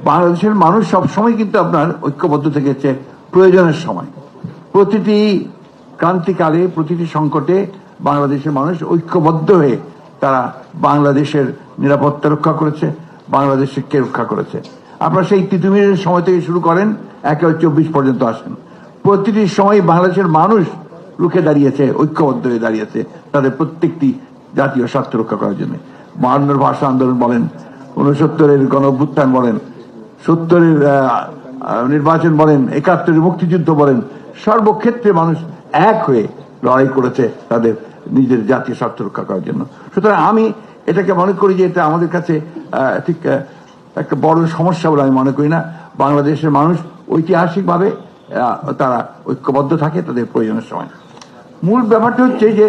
বাংলাদেশের মানুষ সবসময় কিন্তু আপনার ঐক্যবদ্ধ থেকেছে প্রয়োজনের সময়। প্রতিটি ক্রান্তিকালে, প্রতিটি সংকটে বাংলাদেশের মানুষ ঐক্যবদ্ধ হয়ে তারা বাংলাদেশের নিরাপত্তা রক্ষা করেছে, বাংলাদেশকে রক্ষা করেছে। আপনারা সেই তিতুমিরের সময় থেকে শুরু করেন, ১-২৪ পর্যন্ত আসেন, প্রতিটি সময় বাংলাদেশের মানুষ রুখে দাঁড়িয়েছে, ঐক্যবদ্ধ হয়ে দাঁড়িয়েছে তাদের প্রত্যেকটি জাতীয় স্বার্থ রক্ষা করার জন্য। ৫২ ভাষা আন্দোলন বলেন, ৬৯-এর গণঅভ্যুত্থান বলেন, ৭০-এর নির্বাচন বলেন, ৭১-এর মুক্তিযুদ্ধ বলেন, সর্বক্ষেত্রে মানুষ এক হয়ে লড়াই করেছে তাদের নিজের জাতীয় স্বার্থ রক্ষা করার জন্য। সুতরাং আমি এটাকে মনে করি যে এটা আমাদের কাছে ঠিক একটা বড় সমস্যা বলে আমি মনে করি না। বাংলাদেশের মানুষ ঐতিহাসিকভাবে তারা ঐক্যবদ্ধ থাকে তাদের প্রয়োজনের সময়। মূল ব্যাপারটা হচ্ছে যে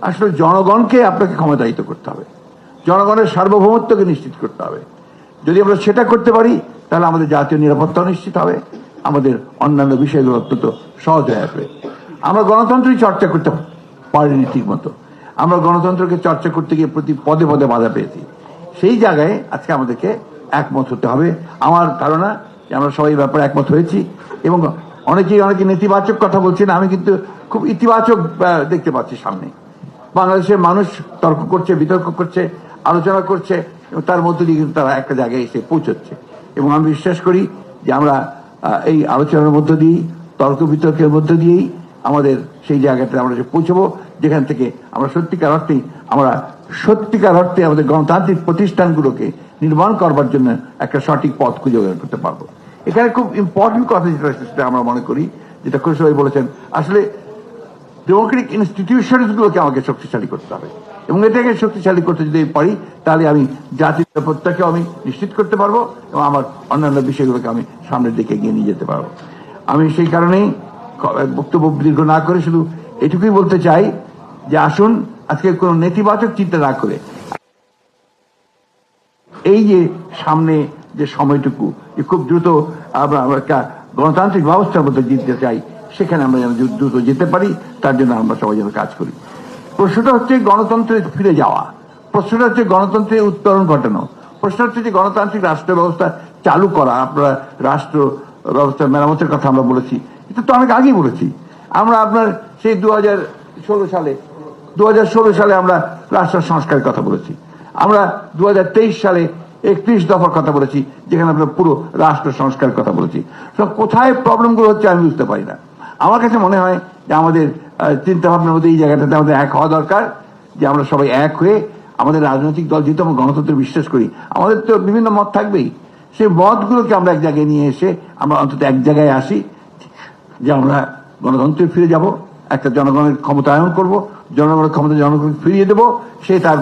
আসলে জনগণকে আপনাকে ক্ষমতায়িত করতে হবে, জনগণের সার্বভৌমত্বকে নিশ্চিত করতে হবে। যদি আমরা সেটা করতে পারি তাহলে আমাদের জাতীয় নিরাপত্তা নিশ্চিত হবে, আমাদের অন্যান্য বিষয়গুলো অত্যন্ত সহজ হয়ে আসবে। আমরা গণতন্ত্রই চর্চা করতে পারিনি ঠিক মতো, আমরা গণতন্ত্রকে চর্চা করতে গিয়ে প্রতি পদে পদে বাধা পেয়েছি। সেই জায়গায় আজকে আমাদেরকে একমত হতে হবে। আমার ধারণা যে আমরা সবাই ব্যাপারে একমত হয়েছি এবং অনেকে নেতিবাচক কথা বলছেন, আমি কিন্তু খুব ইতিবাচক দেখতে পাচ্ছি সামনে। বাংলাদেশের মানুষ তর্ক করছে, বিতর্ক করছে, আলোচনা করছে এবং তার মধ্যে দিয়ে কিন্তু তারা একটা জায়গায় এসে পৌঁছচ্ছে। এবং আমি বিশ্বাস করি যে আমরা এই আলোচনার মধ্য দিয়েই, তর্ক বিতর্কের মধ্য দিয়েই আমাদের সেই জায়গাটা আমরা পৌঁছবো যেখান থেকে আমরা সত্যিকার অর্থে আমাদের গণতান্ত্রিক প্রতিষ্ঠানগুলোকে নির্মাণ করবার জন্য একটা সঠিক পথ খুঁজে বের করতে পারবো। এখানে খুব ইম্পর্টেন্ট কথা যেটা আমরা মনে করি, যেটা সবাই বলেছেন, আসলে ডেমোক্রেটিক ইনস্টিটিউশনস গুলোকে আমাকে শক্তিশালী করতে হবে এবং এটাকে শক্তিশালী করতে যদি পারি তাহলে আমি জাতীয় নিরাপত্তাকেও আমি নিশ্চিত করতে পারবো এবং আমার অন্যান্য বিষয়গুলোকে আমি সামনের দিকে এগিয়ে নিয়ে যেতে পারবো। আমি সেই কারণেই বক্তব্য দীর্ঘ না করে শুধু এটুকুই বলতে চাই যে আসুন আজকে কোনো নেতিবাচক চিন্তা না করে এই যে সামনে যে সময়টুকু যে খুব দ্রুত আমরা একটা গণতান্ত্রিক ব্যবস্থার মধ্যে জিততে চাই, সেখানে আমরা যেন দ্রুত যেতে পারি তার জন্য আমরা সবাই যেন কাজ করি। প্রশ্নটা হচ্ছে গণতন্ত্রে ফিরে যাওয়া, প্রশ্নটা হচ্ছে গণতন্ত্রের উত্তরণ ঘটানো, প্রশ্ন হচ্ছে যে গণতান্ত্রিক রাষ্ট্র ব্যবস্থা চালু করা। আপনারা রাষ্ট্র ব্যবস্থা মেরামতের কথা আমরা বলেছি, এটা তো অনেক আগেই বলেছি। আমরা আপনার সেই 2016 সালে আমরা রাষ্ট্র সংস্কারের কথা বলেছি, আমরা 2023 সালে 31 দফার কথা বলেছি যেখানে আমরা পুরো রাষ্ট্র সংস্কারের কথা বলেছি। কোথায় প্রবলেমগুলো হচ্ছে আমি বুঝতে পারি না। আমার কাছে মনে হয় যে আমাদের চিন্তা ভাবনার মধ্যে এই জায়গাটাতে আমাদের এক হওয়া দরকার, যে আমরা সবাই এক হয়ে আমাদের রাজনৈতিক দল যেহেতু আমরা গণতন্ত্রে বিশ্বাস করি, আমাদের তো বিভিন্ন মত থাকবেই, সেই মতগুলোকে আমরা এক জায়গায় নিয়ে এসে আমরা অন্তত এক জায়গায় আসি যে আমরা গণতন্ত্রে ফিরে যাব, একটা জনগণের ক্ষমতায়ন করব, জনগণের ক্ষমতা জনগণকে ফিরিয়ে দেবো, সে তার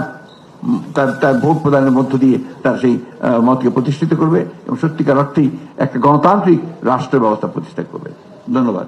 ভোট প্রদানের মধ্য দিয়ে তার সেই মতকে প্রতিষ্ঠিত করবে এবং সত্যিকার অর্থেই একটা গণতান্ত্রিক রাষ্ট্র ব্যবস্থা প্রতিষ্ঠা করবে। ধন্যবাদ।